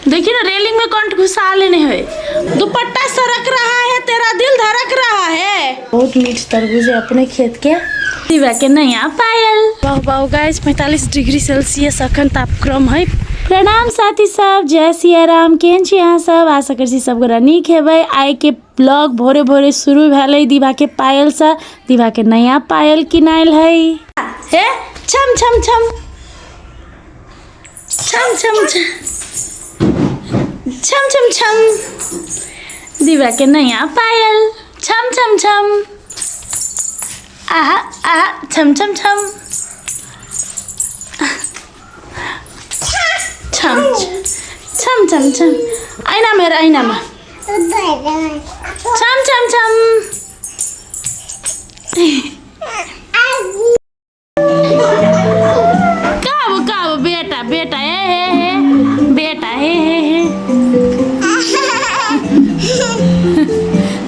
देखिए ना रेलिंग में कौन घुसा लेने हुए। दुपट्टा सरक रहा है, तेरा दिल धड़क रहा है। बहुत मीठ तरबूज है अपने खेत के। दिवा के नया पायल। वाह गाइस 45 डिग्री सेल्सियस अखन तापक्रम है। प्रणाम साथी सब, जय सिया राम। केहन छी अहाँ सब? आशा करछी सब गोरा नीक हेबै। आइ के ब्लॉग भोरे भोरे शुरू भेलै दिवा के पायल से। दिवा के नया पायल किनाइल है। हे छम छम छम छम छम छम छम छम। दिवा के नया पायल छम छम छम। आहा आहा छम छम छम छम छम छम छम। आईना मेरा आईना में छम छम छम। काबो बेटा बेटा हे बेटा हे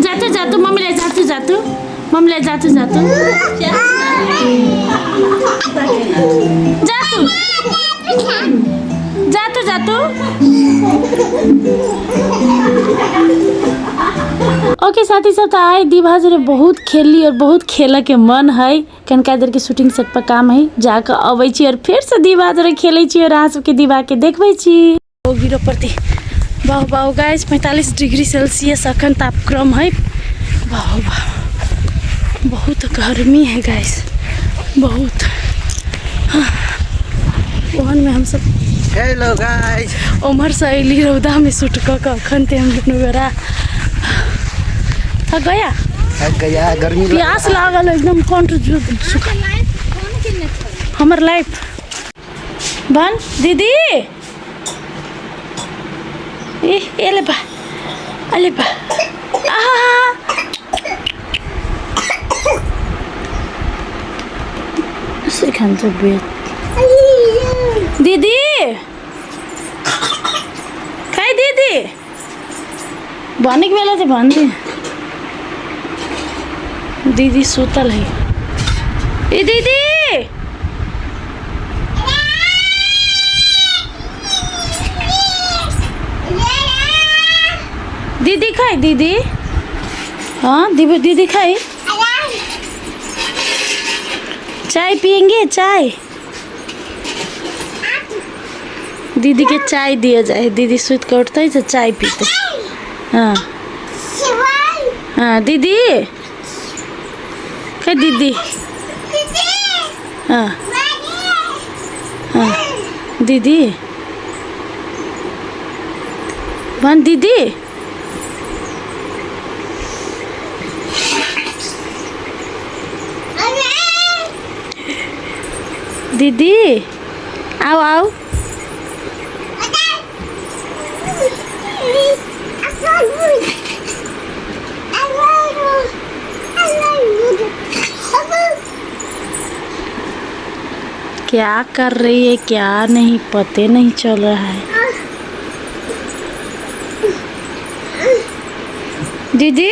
जातु जातु मम्मी ले जातु जातु मम्मी ले जातु जातु जातु जातु जातु। ओके साथी सब, तो आए दिवा जरे बहुत खेली और बहुत खेल के मन है। कनका देर के शूटिंग सेट पर काम है, जाकर अबै छी और फिर से दिवा जरे खेलै छी और अहाँ सबके दिवा के देखबै छी। गिरो प्रति वाह वाह गाइस 45 डिग्री सेल्सियस अखन तापक्रम है। वाह वाह बहुत गर्मी है गाइस, बहुत। ओहन में हम सब हेलो गाइस उमर से अली रौदा में शूट कर अखन ते हम दुनू बेरा थक गया गर्मी प्यास लागल एकदम कंठ सुखा। हमर लाइफ बन दीदी एले बा अले बा आहा से खान तो बेट दीदी खाई दीदी भन्ने के बेला चाहिँ भन्थे। दीदी सुतल है। ए दीदी दीदी खाई दीदी। हाँ दीदी खाई। चाय पियेंगे? चाय दीदी के चाय दिया जाए। दीदी सुत के उठते तो चाय पीते। हाँ हाँ दीदी क्या दीदी? हाँ हाँ दीदी बन दीदी। दीदी आओ आओ। क्या कर रही है क्या नहीं पता नहीं चल रहा है। दीदी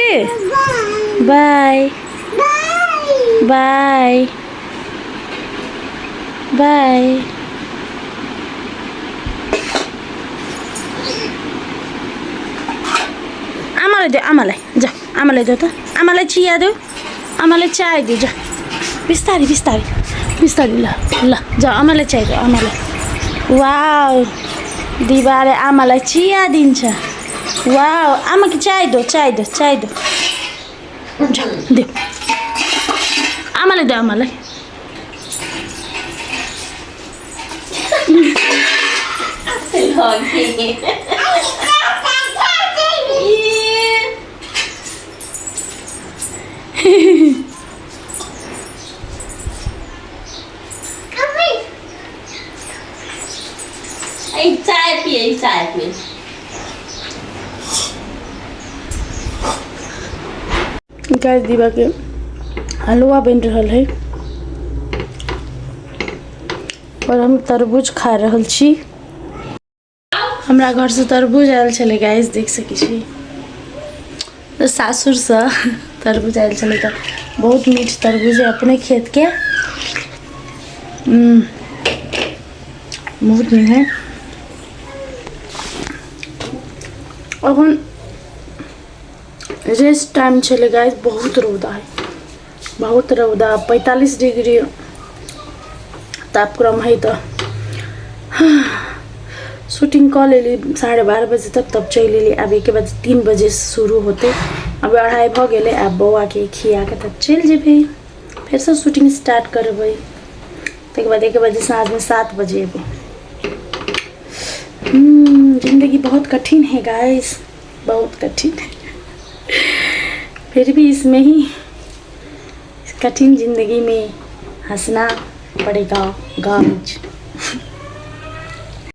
बाय बाय बाय। आमालाई दे आमालाई जा आमालाई दे त आमालाई चिया देऊ आमालाई चाय दे जा बिस्तारी बिस्तारी बिस्तारी ल ल जा आमालाई चाय दे आमालाई। वाउ दिवाले आमालाई चिया दिन्छ। वाउ आमा कि चाय दो चाय दो चाय दो जा दे आमालाई दे आमालाई। चाय पिए गाइस दीवा के हलवा बन रहा है और हम तरबूज खा रहल छी। हमरा घर से तरबूज आयल छले गाइस, देख सकै छी। तो सासुर से तरबूज आयल छले तो बहुत मीठ तरबूज है अपने खेत के। बहुत मीठ है। अपन रेस्ट टाइम चले गाइस। बहुत रौदा है, बहुत रौदा। 45 डिग्री तापक्रम है। तो शूटिंग कर लेली 12:30 बजे तक, तब चल लेली। अब 1 बजे 3 बजे शुरू होते। अब 2:30 भ गए। अब बौआ के खिया के तब चल जेबे, फिर से शूटिंग स्टार्ट करबे। तक बाद 1 बजे साँझ में 7 बजे अबे। जिंदगी बहुत कठिन है गाइस, बहुत कठिन है। फिर भी इसमें ही, इस कठिन जिंदगी में हंसना पड़ेगा गाइस।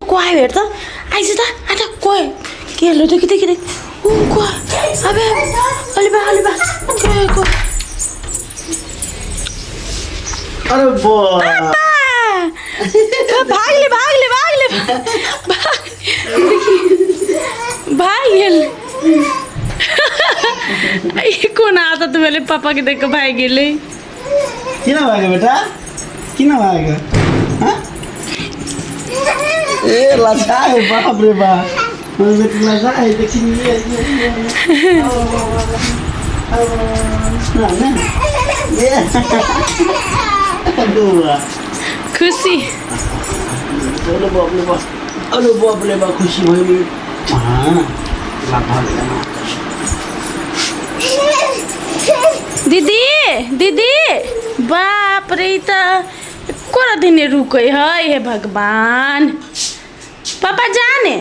कोई बेटा आइज त आटा कोई के लो देखि देखि देख कोई अबे अलिबा कोई अरे वाह भाग ले ये कौन आता तो मेरे पापा के देखो भाई गेले। किन भाग्यो बेटा, किन भाग्यो? हाँ? ए लजाए, बाप रे बाप, बेटी लजाए देखि खुशी। अरे बाप रे बाप, खुसी भयो नि। दीदी दीदी बाप रे, त कोरा दिन रुकै है। हे भगवान, पापा जाने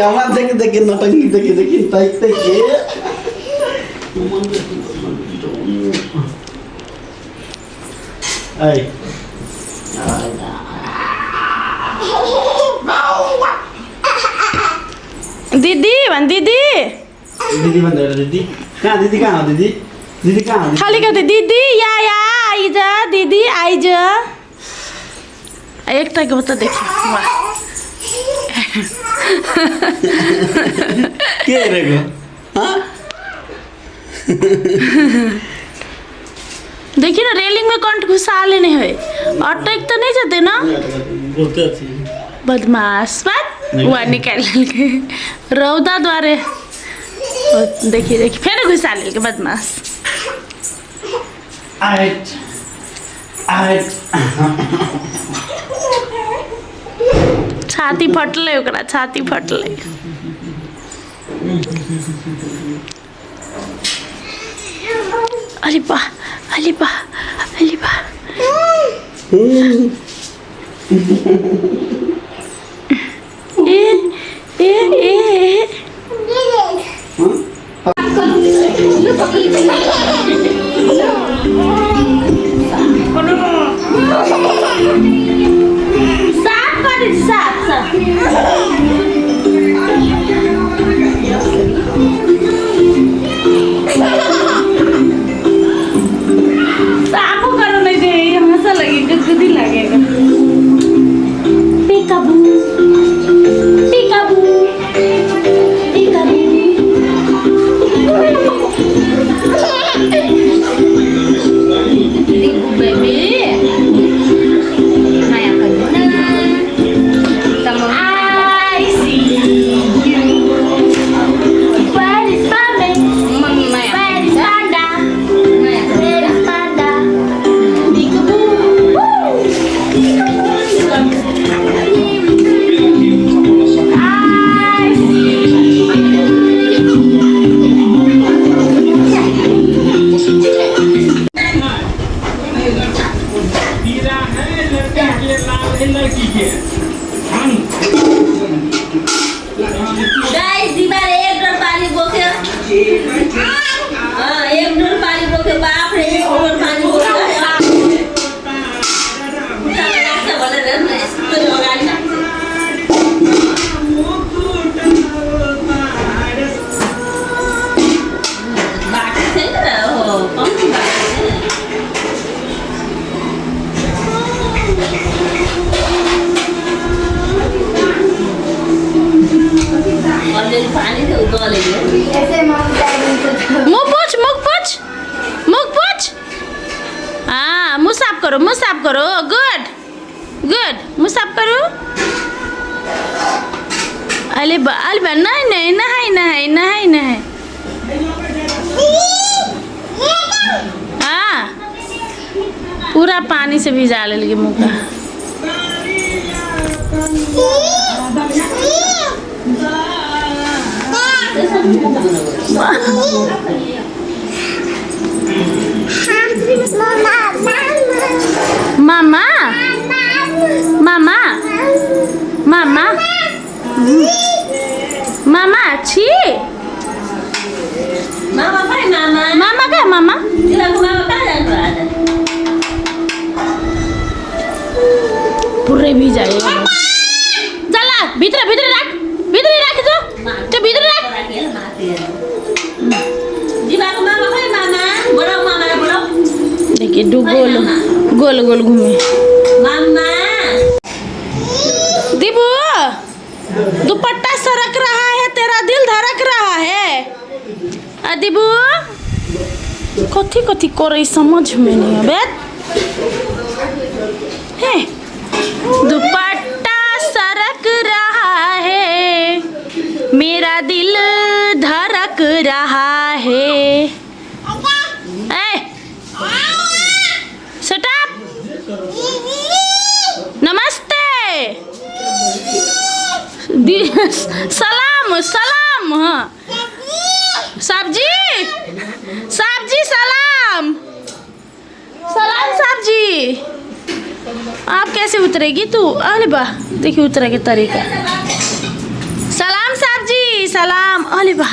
आवाज देखे नटंगी देखे ताक के आई दीदी दीदी बंद दीदी कहाँ हो दीदी कहाँ हो? खाली कहते दीदी या आइज दीदी आइज। एकटा के बता देखिए वाह के रहेको? हाँ देखिए ना, रेलिंग में कंठ घुसा लेने हुए। अटक तो नहीं जाते ना, बोलते अच्छी बदमाश बात हुआ निकाल के रौदा द्वारे। देखिए फिर घुसा ले के बदमाश। आइट छाती फटले ओकरा, छाती फटले। अरे बा ए मुँह साफ करो। गुड मुँह साफ करो। अले नहीं नहीं हाँ पूरा पानी से भिजा ले मुँह का। मामा मामा मामा मामा छी Mama phải mama. मामा क्या मामा Chứ là mama phải là vợ. पूरे भी जाएगा चला भीतर रख जो भीतर रख। Đi ba con mama phải mama. Bolong mama là bolong. देखिए दो गोल गोल घूमे। Mama. दीबू दुपट्टा सरक रहा है, तेरा दिल धड़क रहा है। दीबू कथी कथी करे समझ में नहीं आवे। है दुपट्टा सरक रहा है, मेरा दिल धड़क रहा है। Shut up. नमस्ते सलाम सलाम। हाँ सब्जी सलाम सब्जी। आप कैसे उतरेगी तू? अरे वाह देखिए उतरे के तरीका। सलाम सब्जी सलाम। अरे वाह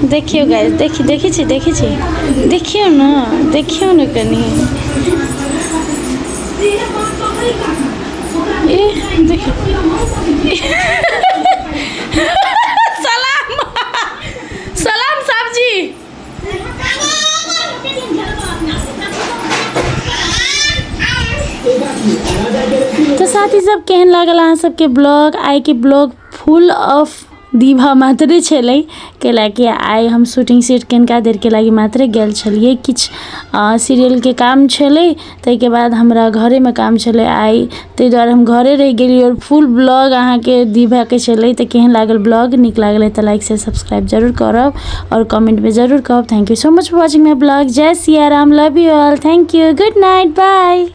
देखियो गाइस देखियो ना कनी देखियो सलाम सब्जी। तो साथी सब केहन लागल अहाँ सबके ब्लॉग? आइ के ब्लॉग फुल ऑफ दीभा मात्रे छलै कैलाकि आइ हम शूटिंग सेट कनिका देर के लागी मात्रे गेल छलिए। किछ सीरियल के काम छलै, ताहिके बाद हमरा घरे में काम छलै आइ, ताहि दुआरे हम घरे रहि गेली। और फुल ब्लॉग अहाँ के दीभा के छलै। तो केहन लागल ब्लॉग? नीक लागल तो लाइक से सब्सक्राइब जरूर करब और कमेंट में जरूर कहब। Thank you so much for watching my blog. Jai Siya Ram, love you all, thank you, good night, bye.